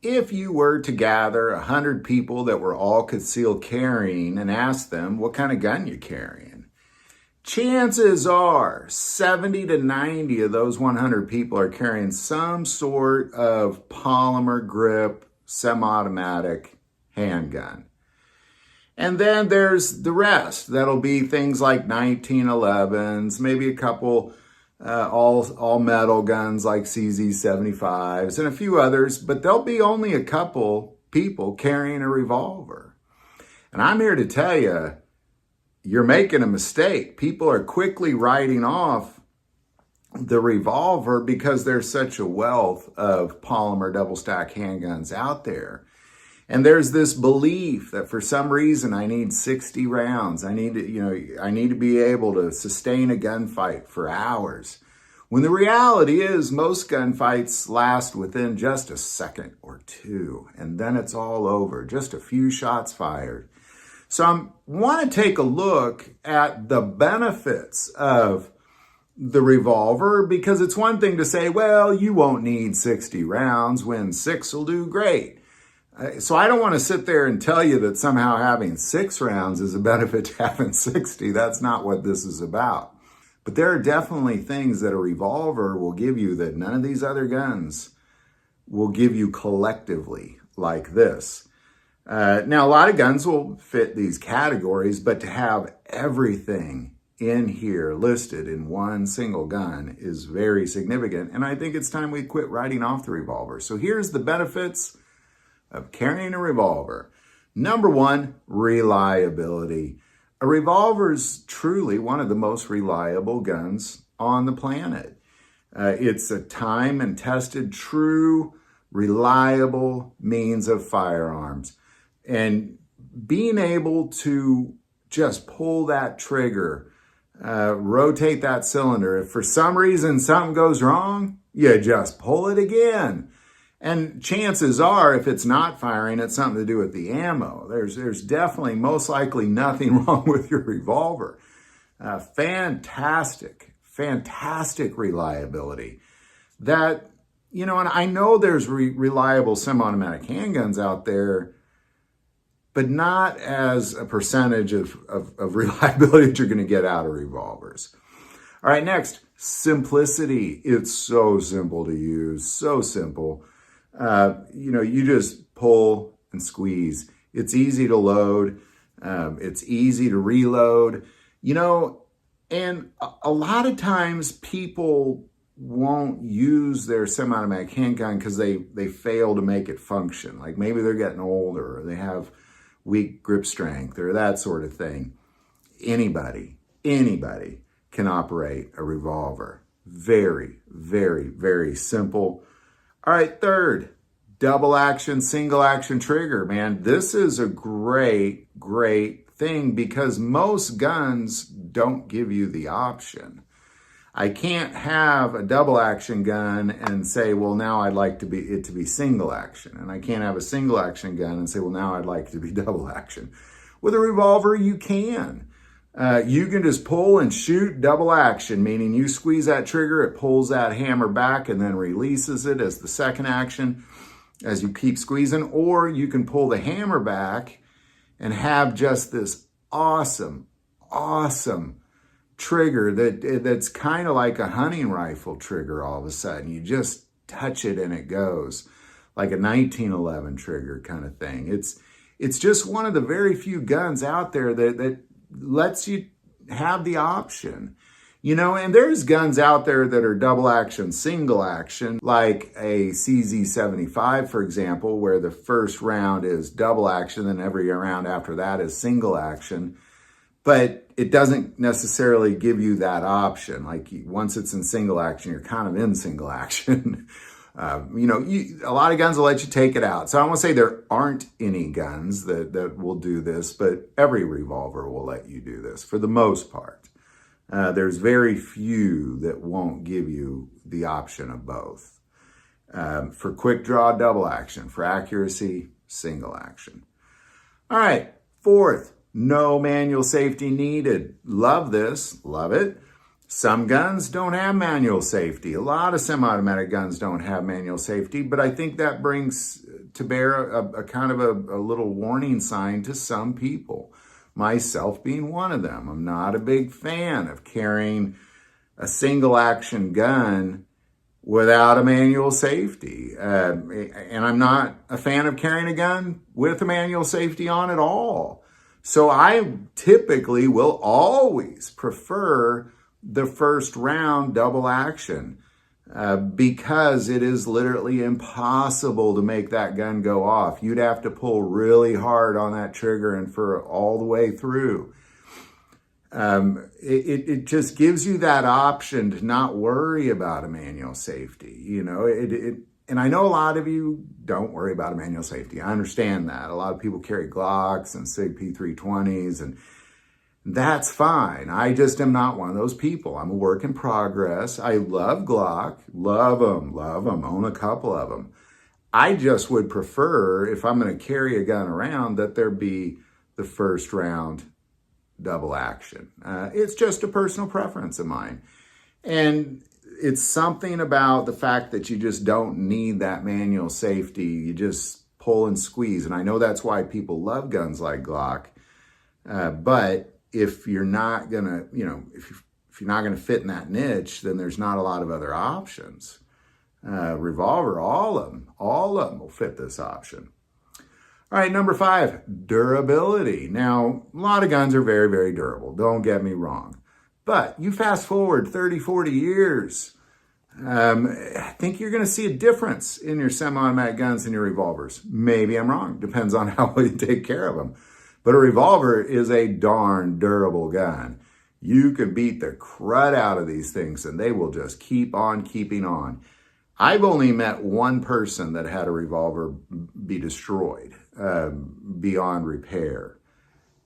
if you were to gather 100 people that were all concealed carrying and ask them what kind of gun you're carrying, chances are 70 to 90 of those 100 people are carrying some sort of polymer grip, semi-automatic handgun. And then there's the rest. That'll be things like 1911s, maybe a couple all metal guns like CZ75s and a few others, but there'll be only a couple people carrying a revolver. And I'm here to tell you, you're making a mistake. People are quickly writing off the revolver because there's such a wealth of polymer double stack handguns out there. And there's this belief that for some reason I need 60 rounds. I need to be able to sustain a gunfight for hours. When the reality is most gunfights last within just a second or two, and then it's all over, just a few shots fired. So I want to take a look at the benefits of the revolver, because it's one thing to say, well, you won't need 60 rounds when 6 will do great. So I don't want to sit there and tell you that somehow having 6 rounds is a benefit to having 60. That's not what this is about. But there are definitely things that a revolver will give you that none of these other guns will give you collectively like this. Now, a lot of guns will fit these categories, but to have everything in here listed in one single gun is very significant. And I think it's time we quit writing off the revolver. So here's the benefits of carrying a revolver. Number one, reliability. A revolver is truly one of the most reliable guns on the planet. It's a time and tested, true, reliable means of firearms. And being able to just pull that trigger, rotate that cylinder, if for some reason something goes wrong, you just pull it again. And chances are, if it's not firing, it's something to do with the ammo. There's definitely, most likely, nothing wrong with your revolver. Fantastic reliability. That, and I know there's reliable semi-automatic handguns out there, but not as a percentage of reliability that you're going to get out of revolvers. All right, next, simplicity. It's so simple to use, so simple. You just pull and squeeze. It's easy to load. It's easy to reload, and a lot of times people won't use their semi-automatic handgun because they fail to make it function. Like maybe they're getting older or they have weak grip strength or that sort of thing. Anybody can operate a revolver. Very, very, very simple. All right, third, double action, single action trigger. Man, this is a great thing because most guns don't give you the option. I can't have a double action gun and say, well, now I'd like it to be single action. And I can't have a single action gun and say, well, now I'd like it to be double action. With a revolver, you can. You can just pull and shoot double action, meaning you squeeze that trigger, it pulls that hammer back and then releases it as the second action as you keep squeezing. Or you can pull the hammer back and have just this awesome trigger that's kind of like a hunting rifle trigger all of a sudden. You just touch it and it goes like a 1911 trigger kind of thing. It's just one of the very few guns out there that lets you have the option, and there's guns out there that are double action, single action, like a CZ75, for example, where the first round is double action and every round after that is single action. But it doesn't necessarily give you that option. Like once it's in single action, you're kind of in single action. A lot of guns will let you take it out. So I won't say there aren't any guns that will do this, but every revolver will let you do this for the most part. There's very few that won't give you the option of both. For quick draw, double action. For accuracy, single action. All right, fourth, no manual safety needed. Love this, love it. Some guns don't have manual safety. A lot of semi-automatic guns don't have manual safety, but I think that brings to bear a kind of a little warning sign to some people, myself being one of them. I'm not a big fan of carrying a single action gun without a manual safety. And I'm not a fan of carrying a gun with a manual safety on at all. So I typically will always prefer the first round double action because it is literally impossible to make that gun go off. You'd have to pull really hard on that trigger and for all the way through. It just gives you that option to not worry about a manual safety. You know, and I know a lot of you don't worry about a manual safety. I understand that. A lot of people carry Glocks and SIG P320s, and that's fine. I just am not one of those people. I'm a work in progress. I love Glock, love them, own a couple of them. I just would prefer, if I'm going to carry a gun around, that there be the first round double action. It's just a personal preference of mine. And it's something about the fact that you just don't need that manual safety. You just pull and squeeze. And I know that's why people love guns like Glock. But if you're not going to, if you're not going to fit in that niche, then there's not a lot of other options. Revolver, all of them will fit this option. All right, number 5, durability. Now, a lot of guns are very, very durable. Don't get me wrong. But you fast forward 30, 40 years, I think you're going to see a difference in your semi-automatic guns and your revolvers. Maybe I'm wrong. Depends on how you take care of them. But a revolver is a darn durable gun. You can beat the crud out of these things and they will just keep on keeping on. I've only met one person that had a revolver be destroyed beyond repair.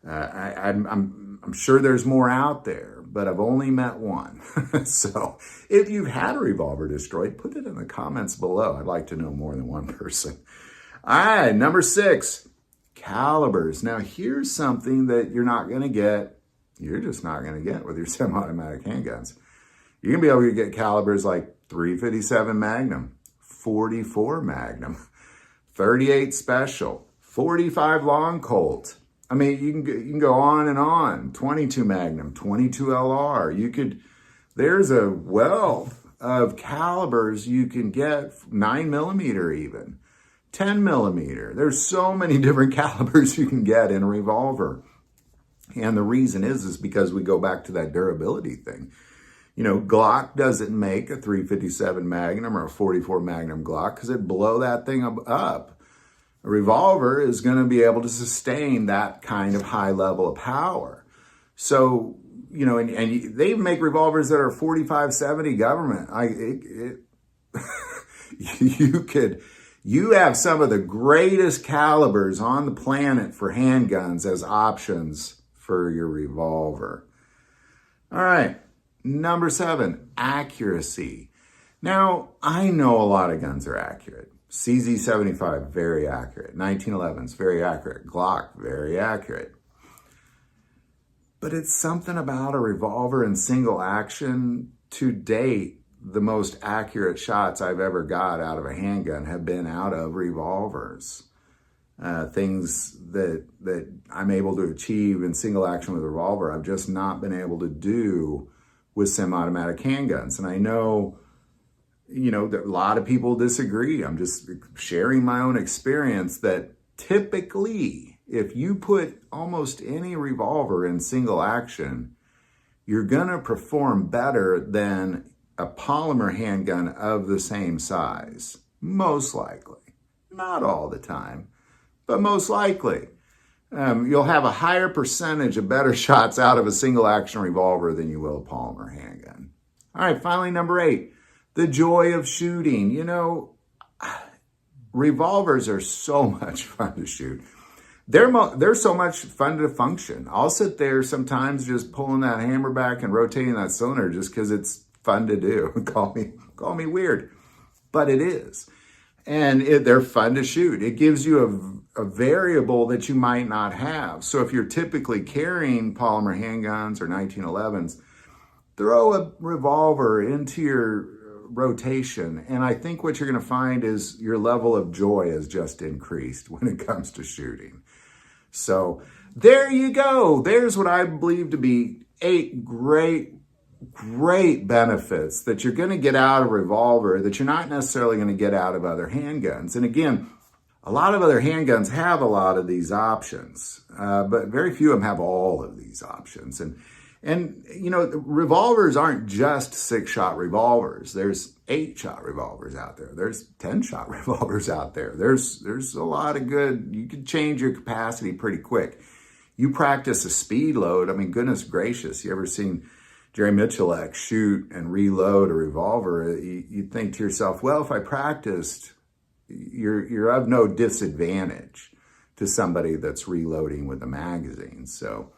I'm sure there's more out there, but I've only met one. So if you've had a revolver destroyed, put it in the comments below. I'd like to know more than one person. All right, number 6, calibers. Now here's something that you're not going to get. You're just not going to get with your semi-automatic handguns. You're going to be able to get calibers like 357 Magnum, 44 Magnum, 38 Special, 45 Long Colt. I mean, you can go on and on. 22 Magnum, 22 LR. There's a wealth of calibers you can get, 9mm even, 10mm. There's so many different calibers you can get in a revolver. And the reason is because we go back to that durability thing. You know, Glock doesn't make a 357 Magnum or a 44 Magnum Glock because it'd blow that thing up. A revolver is going to be able to sustain that kind of high level of power. So, you know, and they make revolvers that are 4570 government. You have some of the greatest calibers on the planet for handguns as options for your revolver. All right. Number 7, accuracy. Now, I know a lot of guns are accurate. CZ75, very accurate. 1911s, very accurate. Glock, very accurate. But it's something about a revolver in single action. To date, the most accurate shots I've ever got out of a handgun have been out of revolvers. Things that I'm able to achieve in single action with a revolver, I've just not been able to do with semi-automatic handguns. And I know, that a lot of people disagree. I'm just sharing my own experience that typically, if you put almost any revolver in single action, you're gonna perform better than a polymer handgun of the same size. Most likely. Not all the time, but most likely. You'll have a higher percentage of better shots out of a single action revolver than you will a polymer handgun. All right, finally, number 8, the joy of shooting. Revolvers are so much fun to shoot. They're so much fun to function. I'll sit there sometimes just pulling that hammer back and rotating that cylinder just because it's fun to do. Call me weird, but it is. And they're fun to shoot. It gives you a variable that you might not have. So if you're typically carrying polymer handguns or 1911s, throw a revolver into your rotation, and I think what you're going to find is your level of joy has just increased when it comes to shooting. So there you go. There's what I believe to be 8 great benefits that you're going to get out of Revolver that you're not necessarily going to get out of other handguns. And again, a lot of other handguns have a lot of these options, but very few of them have all of these options. And you know, revolvers aren't just 6-shot revolvers. There's 8-shot revolvers out there. There's 10-shot revolvers out there. There's a lot of good. You can change your capacity pretty quick. You practice a speed load. I mean, goodness gracious, you ever seen Jerry Michalek shoot and reload a revolver? You'd think to yourself, well, if I practiced, you're of no disadvantage to somebody that's reloading with a magazine. So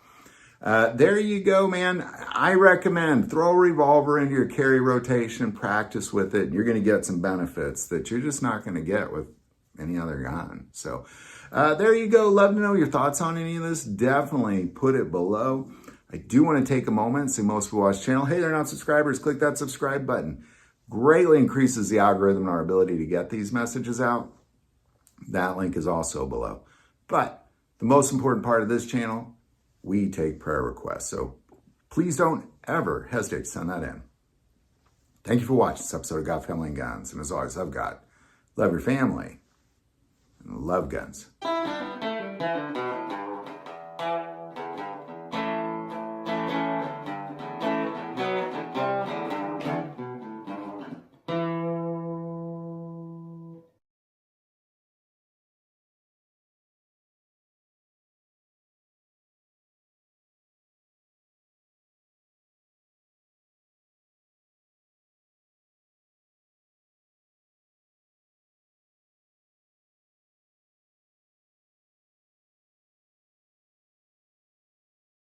there you go, man. I recommend throw a revolver into your carry rotation, practice with it, and you're going to get some benefits that you're just not going to get with any other gun. So there you go. Love to know your thoughts on any of this. Definitely put it below. I do want to take a moment and say most people watch the channel. Hey, they're not subscribers. Click that subscribe button. Greatly increases the algorithm and our ability to get these messages out. That link is also below. But the most important part of this channel, we take prayer requests. So please don't ever hesitate to send that in. Thank you for watching this episode of God, Family, and Guns. And as always, love God, love your family, and love guns.